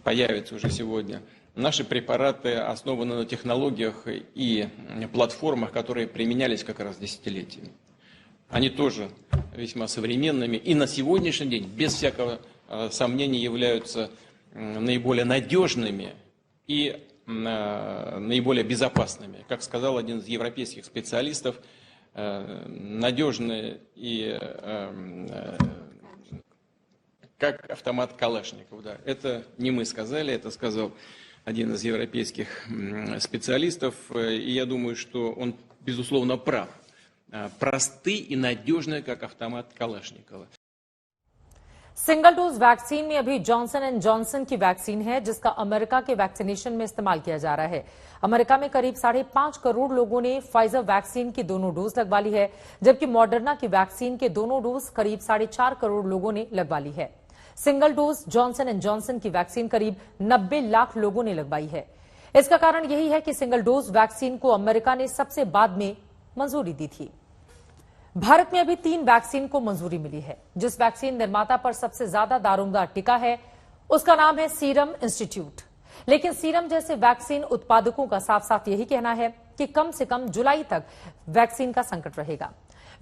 появится уже сегодня. Наши препараты основаны на технологиях и платформах, которые применялись как раз десятилетиями. Они тоже весьма современными и на сегодняшний день, без всякого сомнения, являются наиболее надежными и наиболее безопасными. Как сказал один из европейских специалистов, надежные и как автомат Калашников. Да. Это не мы сказали, это сказал один из европейских специалистов, и я думаю, что он, безусловно, прав. Просты и надежные, как автомат Калашникова. सिंगल डोज वैक्सीन में अभी जॉनसन एंड जॉनसन की वैक्सीन है, जिसका अमेरिका के वैक्सीनेशन में इस्तेमाल किया जा रहा है। अमेरिका में करीब 5.5 करोड़ लोगों ने फाइजर वैक्सीन की दोनों डोज लगवा ली है, जबकि मॉडर्ना की वैक्सीन के दोनों डोज करीब 4.5 करोड़ लोगों ने लगवा ली है। Single dose Johnson and Johnson की वैक्सीन करीब 90 लाख लोगों ने लगवाई है। इसका कारण यही है कि सिंगल डोज वैक्सीन को अमेरिका ने सबसे बाद में मंजूरी दी थी। भारत में अभी 3 वैक्सीन को मंजूरी मिली है। जिस वैक्सीन निर्माता पर सबसे ज्यादा दारोमदार टिका है, उसका नाम है सीरम इंस्टीट्यूट। लेकिन सीरम जैसे वैक्सीन उत्पादकों का साफ साफ यही कहना है कि कम से कम जुलाई तक वैक्सीन का संकट रहेगा।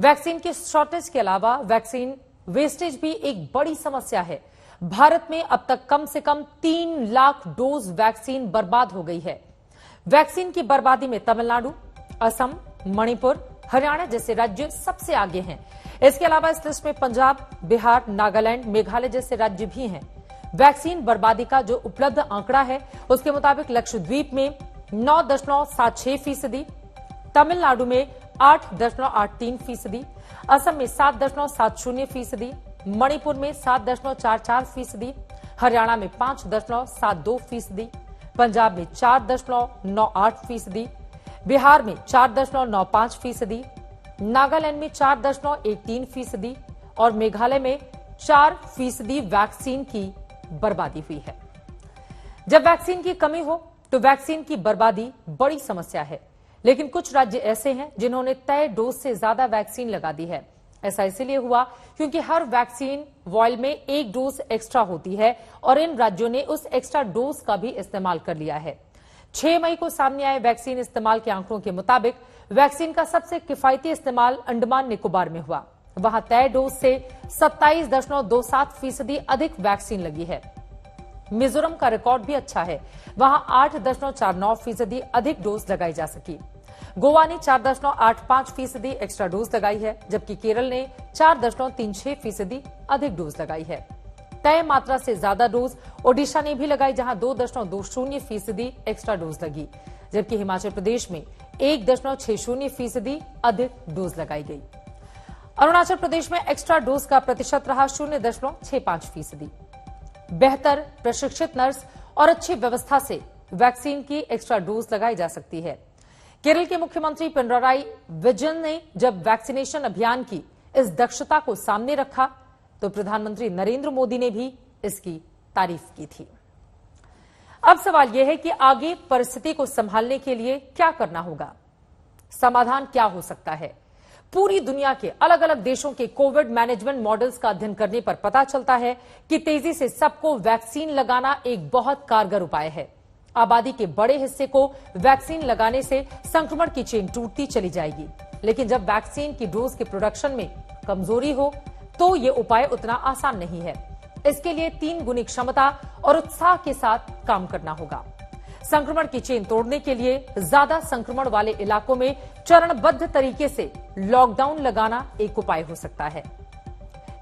वैक्सीन के शॉर्टेज के अलावा वैक्सीन वेस्टेज भी एक बड़ी समस्या है। भारत में अब तक कम से कम 3 लाख डोज वैक्सीन बर्बाद हो गई है। वैक्सीन की बर्बादी में तमिलनाडु, असम, मणिपुर, हरियाणा जैसे राज्य सबसे आगे हैं। इसके अलावा इस लिस्ट में पंजाब, बिहार, नागालैंड, मेघालय जैसे राज्य भी हैं। वैक्सीन बर्बादी का जो उपलब्ध आंकड़ा है उसके मुताबिक लक्षद्वीप में 9.76%, तमिलनाडु में 8.83%, असम में 7.70%, मणिपुर में 7.44%, हरियाणा में 5.72%, पंजाब में 4.98%, बिहार में 4.95%, नागालैंड में 4.13% और मेघालय में 4% वैक्सीन की बर्बादी हुई है। जब वैक्सीन की कमी हो तो वैक्सीन की बर्बादी बड़ी समस्या है, लेकिन कुछ राज्य ऐसे हैं जिन्होंने तय डोज से ज्यादा वैक्सीन लगा दी है। ऐसा इसलिए हुआ क्योंकि हर वैक्सीन वॉयल में एक डोज एक्स्ट्रा होती है और इन राज्यों ने उस एक्स्ट्रा डोज का भी इस्तेमाल कर लिया है। 6 मई को सामने आए वैक्सीन इस्तेमाल के आंकड़ों के मुताबिक वैक्सीन का सबसे किफायती इस्तेमाल अंडमान निकोबार में हुआ। वहां तय डोज से 27.27% अधिक वैक्सीन लगी है। मिजोरम का रिकॉर्ड भी अच्छा है, वहां 8.49% अधिक डोज लगाई जा सकी। गोवा ने 4.85% एक्स्ट्रा डोज लगाई है, जबकि केरल ने 4.36% अधिक डोज लगाई है। तय मात्रा से ज्यादा डोज ओडिशा ने भी लगाई, जहां 2.20% एक्स्ट्रा डोज लगी, जबकि हिमाचल प्रदेश में 1.60% अधिक डोज लगाई गई। अरुणाचल प्रदेश में एक्स्ट्रा डोज का प्रतिशत रहा 0.65%। बेहतर प्रशिक्षित नर्स और अच्छी व्यवस्था से वैक्सीन की एक्स्ट्रा डोज लगाई जा सकती है। केरल के मुख्यमंत्री पिनराई विजयन ने जब वैक्सीनेशन अभियान की इस दक्षता को सामने रखा तो प्रधानमंत्री नरेंद्र मोदी ने भी इसकी तारीफ की थी। अब सवाल यह है कि आगे परिस्थिति को संभालने के लिए क्या करना होगा, समाधान क्या हो सकता है। पूरी दुनिया के अलग अलग देशों के कोविड मैनेजमेंट मॉडल्स का अध्ययन करने पर पता चलता है कि तेजी से सबको वैक्सीन लगाना एक बहुत कारगर उपाय है। आबादी के बड़े हिस्से को वैक्सीन लगाने से संक्रमण की चेन टूटती चली जाएगी, लेकिन जब वैक्सीन की डोज के प्रोडक्शन में कमजोरी हो तो ये उपाय उतना आसान नहीं है। इसके लिए 3 गुनी क्षमता और उत्साह के साथ काम करना होगा। संक्रमण की चेन तोड़ने के लिए ज्यादा संक्रमण वाले इलाकों में चरणबद्ध तरीके से लॉकडाउन लगाना एक उपाय हो सकता है।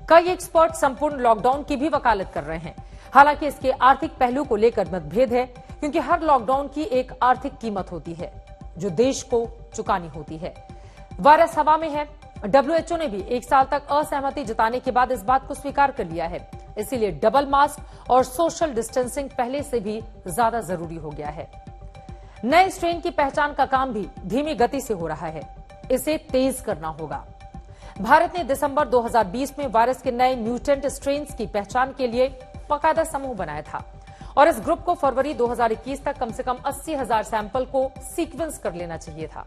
कई एक्सपर्ट संपूर्ण लॉकडाउन की भी वकालत कर रहे हैं। हालांकि इसके आर्थिक पहलू को लेकर मतभेद है, क्योंकि हर लॉकडाउन की एक आर्थिक कीमत होती है जो देश को चुकानी होती है। वायरस हवा में है। WHO ने भी 1 साल तक असहमति जताने के बाद इस बात को स्वीकार कर लिया है। इसीलिए डबल मास्क और सोशल डिस्टेंसिंग पहले से भी ज्यादा जरूरी हो गया है। नए स्ट्रेन की पहचान का काम भी धीमी गति से हो रहा है, इसे तेज करना होगा। भारत ने दिसंबर 2020 में वायरस के नए म्यूटेंट स्ट्रेन्स की पहचान के लिए बाकायदा समूह बनाया था और इस ग्रुप को फरवरी 2021 तक कम से कम 80,000 सैंपल को सीक्वेंस कर लेना चाहिए था,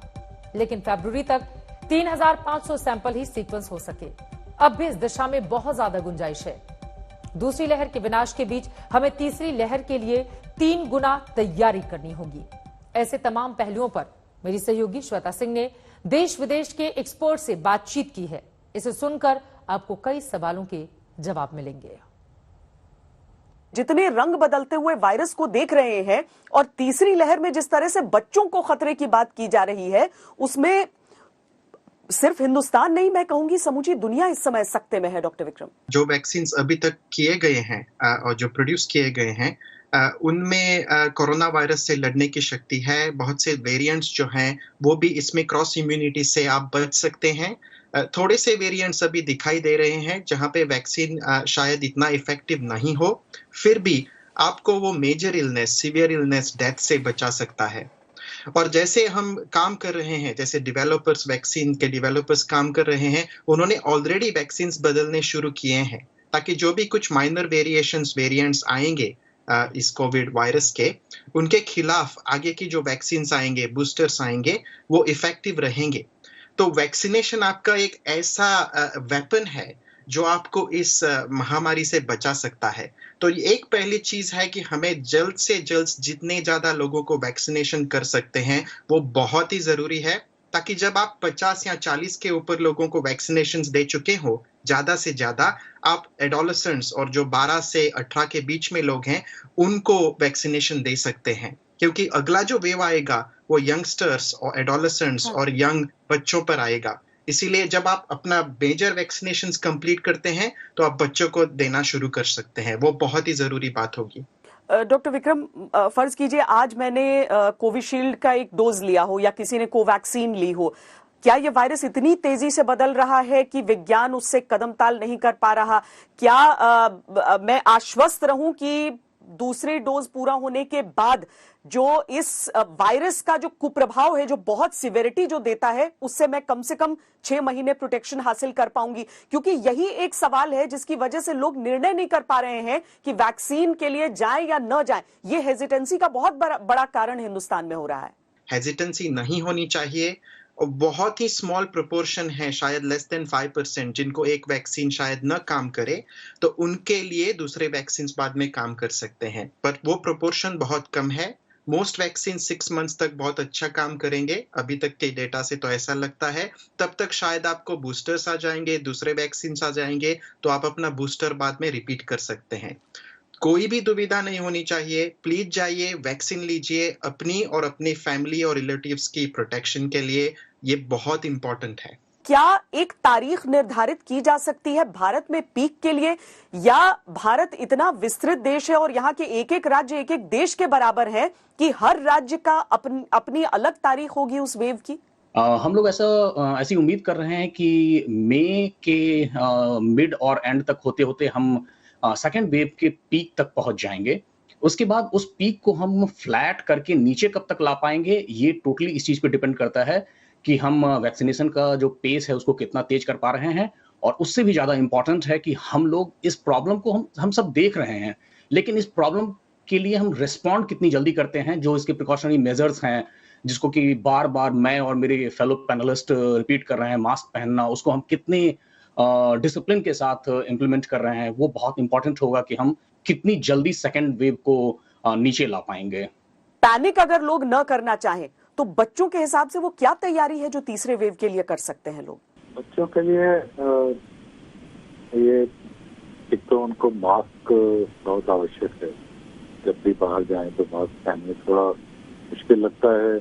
लेकिन फरवरी तक 3,500 सैंपल ही सीक्वेंस हो सके। अब भी इस दिशा में बहुत ज्यादा गुंजाइश है। दूसरी लहर के विनाश के बीच हमें तीसरी लहर के लिए 3 गुना तैयारी करनी होगी। ऐसे तमाम पहलुओं पर मेरी सहयोगी श्वेता सिंह ने देश विदेश के एक्सपर्ट से बातचीत की है। इसे सुनकर आपको कई सवालों के जवाब मिलेंगे। जितने रंग बदलते हुए वायरस को देख रहे हैं और तीसरी लहर में जिस तरह से बच्चों को खतरे की बात की जा रही है, उसमें सिर्फ हिंदुस्तान नहीं, मैं कहूंगी समूची दुनिया इस समय सकते में है। डॉक्टर विक्रम, जो वैक्सीन अभी तक किए गए हैं और जो प्रोड्यूस किए गए हैं उनमें कोरोना वायरस से लड़ने की शक्ति है। बहुत से वेरिएंट्स जो हैं वो भी इसमें क्रॉस इम्यूनिटी से आप बच सकते हैं। थोड़े से वेरिएंट्स अभी दिखाई दे रहे हैं जहां पे वैक्सीन शायद इतना इफेक्टिव नहीं हो, फिर भी आपको वो major illness, severe illness, death से बचा सकता है। और जैसे हम काम कर रहे हैं, जैसे डेवलपर्स, वैक्सीन के डेवलपर्स काम कर रहे हैं, उन्होंने ऑलरेडी वैक्सीन्स बदलने शुरू किए हैं ताकि जो भी कुछ माइनर वेरिएंट्स आएंगे इस कोविड वायरस के, उनके खिलाफ आगे की जो वैक्सीन्स आएंगे, बूस्टर्स आएंगे, वो इफेक्टिव रहेंगे। तो वैक्सीनेशन आपका एक ऐसा वेपन है जो आपको इस महामारी से बचा सकता है। तो एक पहली चीज है कि हमें जल्द से जल्द जितने ज्यादा लोगों को वैक्सीनेशन कर सकते हैं वो बहुत ही जरूरी है, ताकि जब आप 50 या 40 के ऊपर लोगों को वैक्सीनेशन दे चुके हो, ज्यादा से ज्यादा आप एडोलेसेंट्स और जो 12 से 18 के बीच में लोग हैं उनको वैक्सीनेशन दे सकते हैं, क्योंकि अगला जो वेव आएगा वो यंगस्टर्स और एडोलेसेंट्स और यंग बच्चों पर आएगा। इसीलिए जब आप अपना मेजर वैक्सीनेशंस कंप्लीट करते हैं तो आप बच्चों को देना शुरू कर सकते हैं। वो बहुत ही जरूरी बात होगी। डॉक्टर विक्रम, फर्ज कीजिए आज मैंने कोविशील्ड का एक डोज लिया हो या किसी ने कोवैक्सीन ली हो, क्या ये वायरस इतनी तेजी से बदल रहा है कि विज्ञान उससे कदम ताल नहीं कर पा रहा? क्या मैं आश्वस्त रहूं कि दूसरे डोज पूरा होने के बाद जो इस वायरस का जो कुप्रभाव है, जो बहुत सिवियरिटी जो देता है, उससे मैं कम से कम 6 महीने प्रोटेक्शन हासिल कर पाऊंगी? क्योंकि यही एक सवाल है जिसकी वजह से लोग निर्णय नहीं कर पा रहे हैं कि वैक्सीन के लिए जाएं या न जाएं। ये हेजिटेंसी का बहुत बड़ा कारण हिंदुस्तान में हो रहा है। हेजिटेंसी नहीं होनी चाहिए। बहुत ही स्मॉल प्रोपोर्शन है, शायद लेस देन 5%, जिनको एक वैक्सीन शायद न काम करे तो उनके लिए दूसरे वैक्सीन बाद में काम कर सकते हैं, पर वो प्रोपोर्शन बहुत कम है। मोस्ट वैक्सीन 6 मंथ्स तक बहुत अच्छा काम करेंगे, अभी तक के डेटा से तो ऐसा लगता है। तब तक शायद आपको बूस्टर्स आ जाएंगे, दूसरे वैक्सीन आ जाएंगे, तो आप अपना बूस्टर बाद में रिपीट कर सकते हैं। कोई भी दुविधा नहीं होनी चाहिए, प्लीज जाइए, वैक्सीन लीजिए, अपनी और अपनी फैमिली और रिलेटिव्स की प्रोटेक्शन के लिए। ये बहुत इंपॉर्टेंट है। क्या एक तारीख निर्धारित की जा सकती है भारत में पीक के लिए, या भारत इतना विस्तृत देश है और यहाँ के एक एक राज्य एक एक देश के बराबर है कि हर राज्य का अपनी अलग तारीख होगी उस वेव की? हम लोग ऐसी उम्मीद कर रहे हैं कि मई के मिड और एंड तक होते होते हम सेकेंड वेव के पीक तक पहुंच जाएंगे। उसके बाद उस पीक को हम फ्लैट करके नीचे कब तक ला पाएंगे, ये टोटली इस चीज पे डिपेंड करता है कि हम वैक्सीनेशन का जो पेस है उसको कितना तेज कर पा रहे हैं। और उससे भी ज्यादा इंपॉर्टेंट है कि हम लोग इस प्रॉब्लम को हम सब देख रहे हैं, लेकिन इस प्रॉब्लम के लिए हम रिस्पॉन्ड कितनी जल्दी करते हैं। जो इसके प्रिकॉशनरी मेजर्स हैं, जिसको कि बार बार मैं और मेरे फेलो पैनलिस्ट रिपीट कर रहे हैं, मास्क पहनना, उसको हम कितने डिसिप्लिन के साथ इम्प्लीमेंट कर रहे हैं, वो बहुत इंपॉर्टेंट होगा कि हम कितनी जल्दी सेकेंड वेव को नीचे ला पाएंगे। पैनिक अगर लोग न करना चाहें तो बच्चों के हिसाब से वो क्या तैयारी है जो तीसरे वेव के लिए कर सकते हैं लोग? बच्चों के लिए ये एक तो उनको मास्क बहुत आवश्यक है। जब भी बाहर जाएं तो मास्क पहनने थोड़ा मुश्किल लगता है,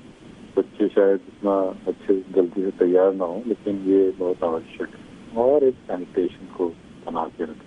बच्चे शायद इतना अच्छे जल्दी से तैयार ना हो, लेकिन ये बहुत आवश्यक है। और एक सैनिटेशन को बना के रखें।